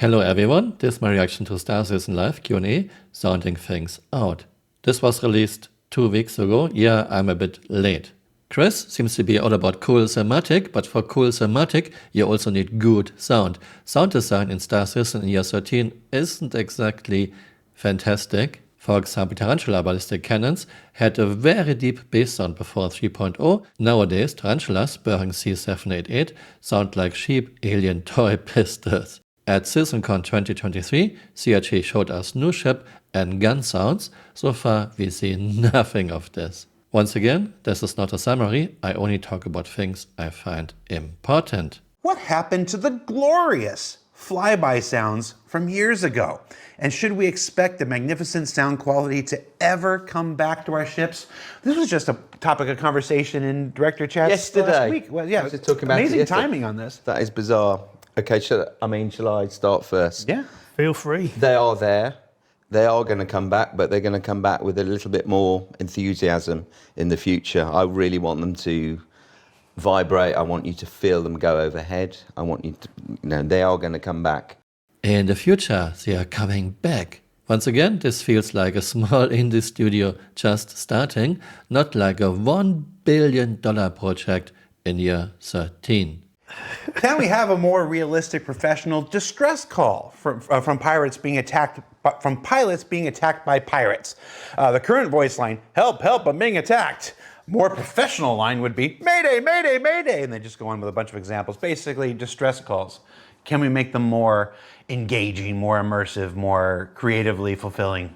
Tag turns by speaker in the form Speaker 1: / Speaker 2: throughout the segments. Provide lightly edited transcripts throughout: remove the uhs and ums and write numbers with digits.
Speaker 1: Hello everyone, this is my reaction to Star Citizen Live Q&A, sounding things out. This was released 2 weeks ago, yeah, I'm a bit late. Chris seems to be all about cool cinematic, but for cool cinematic, you also need good sound. Sound design in Star Citizen in year 13 isn't exactly fantastic. For example, Tarantula ballistic cannons had a very deep bass sound before 3.0. Nowadays, Tarantulas bearing C788 sound like cheap alien toy pistols. At CitizenCon 2023, CRT showed us new ship and gun sounds. So far, we see nothing of this. Once again, this is not a summary, I only talk about things I find important.
Speaker 2: What happened to the glorious Flyby Sounds from years ago? And should we expect the magnificent sound quality to ever come back to our ships? This was just a topic of conversation in Director Chat last week. Well, yeah,
Speaker 3: just talking about
Speaker 2: amazing timing on this.
Speaker 3: That is bizarre. Okay, shall I start first?
Speaker 2: Yeah.
Speaker 4: Feel free.
Speaker 3: They are there. They are going to come back, but they're going to come back with a little bit more enthusiasm in the future. I really want them to vibrate. I want you to feel them go overhead. I want you to, they are going to come back.
Speaker 1: In the future, they are coming back. Once again, this feels like a small indie studio just starting, not like a $1 billion project in year 13.
Speaker 2: Can we have a more realistic professional distress call from pilots being attacked by pirates? The current voice line, help, help, I'm being attacked. More professional line would be, mayday, mayday, mayday, and they just go on with a bunch of examples. Basically, distress calls. Can we make them more engaging, more immersive, more creatively fulfilling?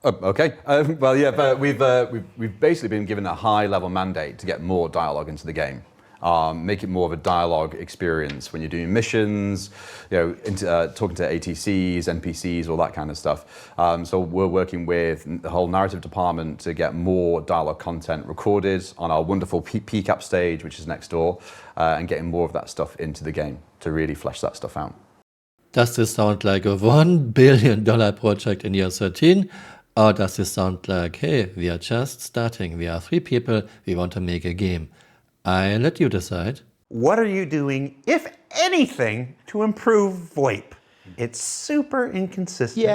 Speaker 5: Okay. Well, yeah, but we've basically been given a high-level mandate to get more dialogue into the game. Make it more of a dialogue experience when you're doing missions, talking to ATCs, NPCs, all that kind of stuff. So we're working with the whole narrative department to get more dialogue content recorded on our wonderful PCAP stage, which is next door, and getting more of that stuff into the game to really flesh that stuff out.
Speaker 1: Does this sound like a $1 billion project in year 13? Or does this sound like, hey, we are just starting, we are 3 people, we want to make a game? I let you decide.
Speaker 2: What are you doing, if anything, to improve VoIPE? It's super inconsistent.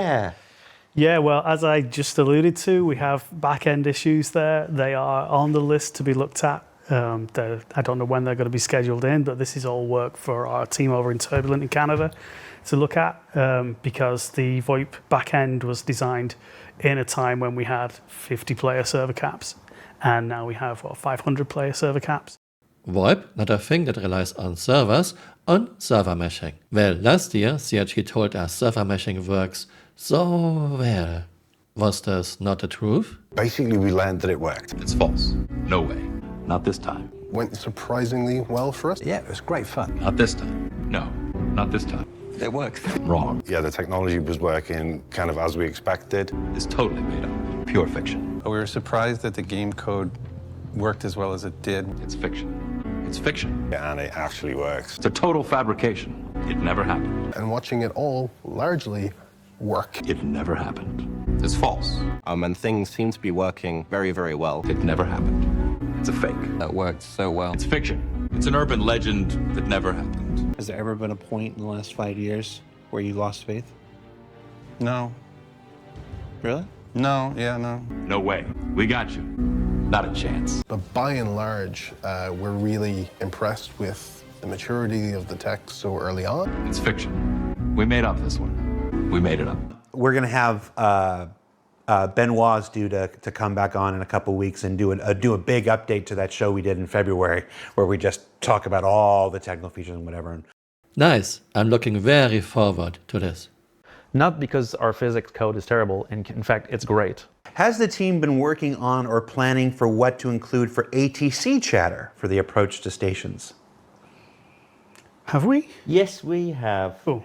Speaker 4: Yeah, well, as I just alluded to, we have back-end issues there. They are on the list to be looked at. I don't know when they're going to be scheduled in, but this is all work for our team over in Turbulent in Canada to look at, because the VoIPE back-end was designed in a time when we had 50-player server caps. And now we have, 500-player server caps.
Speaker 1: VoIPE, not a thing that relies on servers, on server meshing. Well, last year, CRT told us server meshing works so well. Was this not the truth?
Speaker 6: Basically, we learned that it worked.
Speaker 7: It's false. No way. Not this time.
Speaker 6: Went surprisingly well for us.
Speaker 7: Yeah, it was great fun. Not this time. No, not this time. It worked. Wrong.
Speaker 6: Yeah, the technology was working kind of as we expected.
Speaker 7: It's totally made up. Pure fiction.
Speaker 8: We were surprised that the game code worked as well as it did.
Speaker 7: It's fiction. It's fiction.
Speaker 6: Yeah, and it actually works.
Speaker 7: It's a total fabrication. It never happened.
Speaker 6: And watching it all largely work.
Speaker 7: It never happened. It's false.
Speaker 9: And things seem to be working very, very well.
Speaker 7: It never happened. It's a fake.
Speaker 9: That worked so well.
Speaker 7: It's fiction. It's an urban legend that never happened.
Speaker 10: Has there ever been a point in the last 5 years where you lost faith?
Speaker 8: No.
Speaker 10: Really?
Speaker 8: No.
Speaker 7: No way. We got you. Not a chance.
Speaker 6: But by and large, we're really impressed with the maturity of the tech so early on.
Speaker 7: It's fiction. We made up this one. We made it up.
Speaker 2: We're going to have Benoit's due to come back on in a couple weeks and do a big update to that show we did in February, where we just talk about all the technical features and whatever.
Speaker 1: Nice. I'm looking very forward to this.
Speaker 11: Not because our physics code is terrible, in fact, it's great.
Speaker 2: Has the team been working on or planning for what to include for ATC chatter for the approach to stations?
Speaker 4: Have we?
Speaker 3: Yes, we have.
Speaker 4: Oh.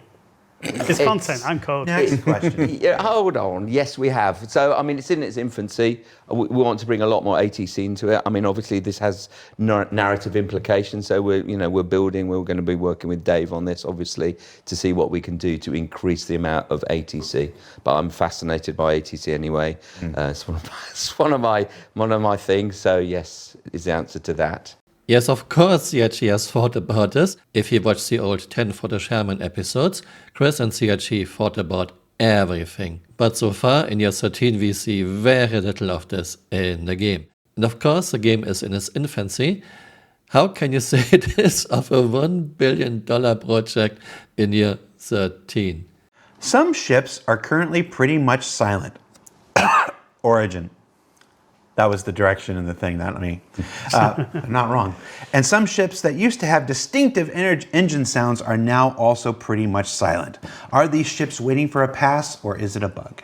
Speaker 4: It's content, I'm code.
Speaker 2: Next question.
Speaker 3: Yeah, hold on. Yes, we have. So, I mean, it's in its infancy. We want to bring a lot more ATC into it. I mean, obviously, this has narrative implications. So we're building. We're going to be working with Dave on this, obviously, to see what we can do to increase the amount of ATC. But I'm fascinated by ATC anyway. It's one of my things. So yes, is the answer to that.
Speaker 1: Yes, of course CRG has thought about this. If you watch the old 10 for the Sherman episodes, Chris and CRG thought about everything. But so far in year 13 we see very little of this in the game. And of course the game is in its infancy. How can you say this of a $1 billion project in year 13?
Speaker 2: Some ships are currently pretty much silent. Origin. That was the direction in the thing, not me. I'm not wrong. And some ships that used to have distinctive engine sounds are now also pretty much silent. Are these ships waiting for a pass, or is it a bug?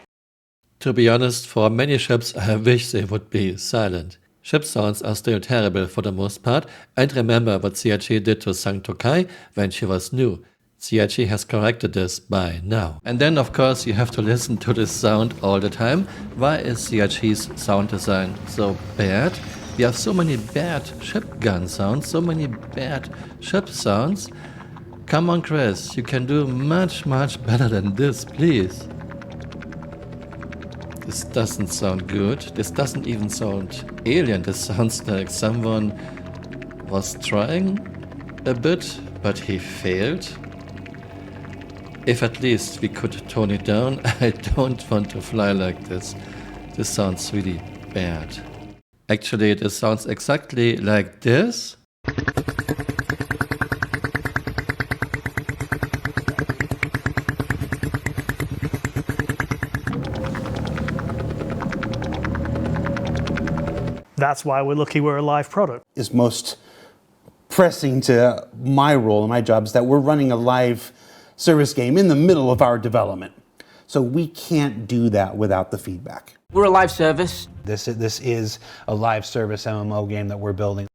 Speaker 1: To be honest, for many ships I wish they would be silent. Ship sounds are still terrible for the most part, and remember what CRG did to Sang Tokai when she was new. CRG has corrected this by now. And then of course you have to listen to this sound all the time. Why is CRG's sound design so bad? We have so many bad ship gun sounds, so many bad ship sounds. Come on Chris, you can do much better than this, please. This doesn't sound good. This doesn't even sound alien. This sounds like someone was trying a bit, but he failed. If at least we could tone it down, I don't want to fly like this. This sounds really bad. Actually, this sounds exactly like this.
Speaker 4: That's why we're lucky we're a live product.
Speaker 2: Is most pressing to my role and my job is that we're running a live service game in the middle of our development. So we can't do that without the feedback.
Speaker 12: We're a live service.
Speaker 2: This is a live service MMO game that we're building.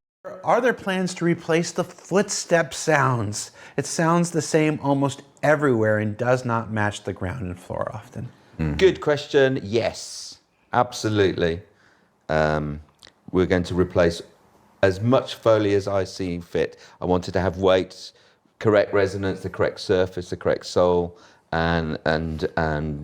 Speaker 2: Are there plans to replace the footstep sounds? It sounds the same almost everywhere and does not match the ground and floor often.
Speaker 3: Good question. Yes, absolutely. We're going to replace as much Foley as I see fit. I wanted to have weights, correct resonance, the correct surface, the correct soul, and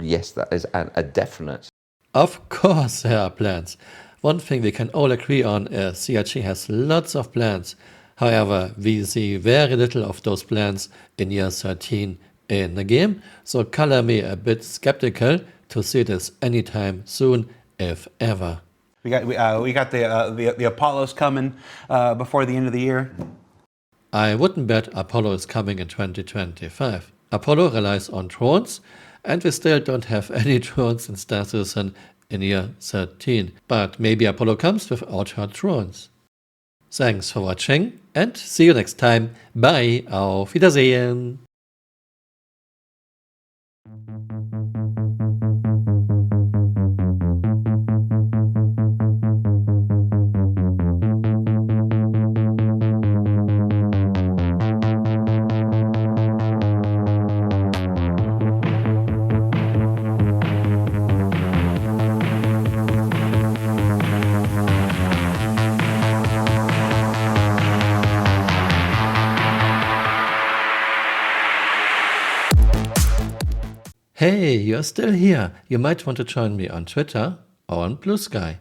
Speaker 3: yes, that is a definite.
Speaker 1: Of course there are plans. One thing we can all agree on is CRG has lots of plans. However, we see very little of those plans in year 13 in the game, so color me a bit skeptical to see this anytime soon, if ever.
Speaker 2: We got the Apollos coming before the end of the year.
Speaker 1: I wouldn't bet Apollo is coming in 2025. Apollo relies on drones, and we still don't have any drones in Star Citizen in year 13. But maybe Apollo comes without her drones. Thanks for watching, and see you next time. Bye, auf Wiedersehen! Hey, you're still here. You might want to join me on Twitter or on Blue Sky.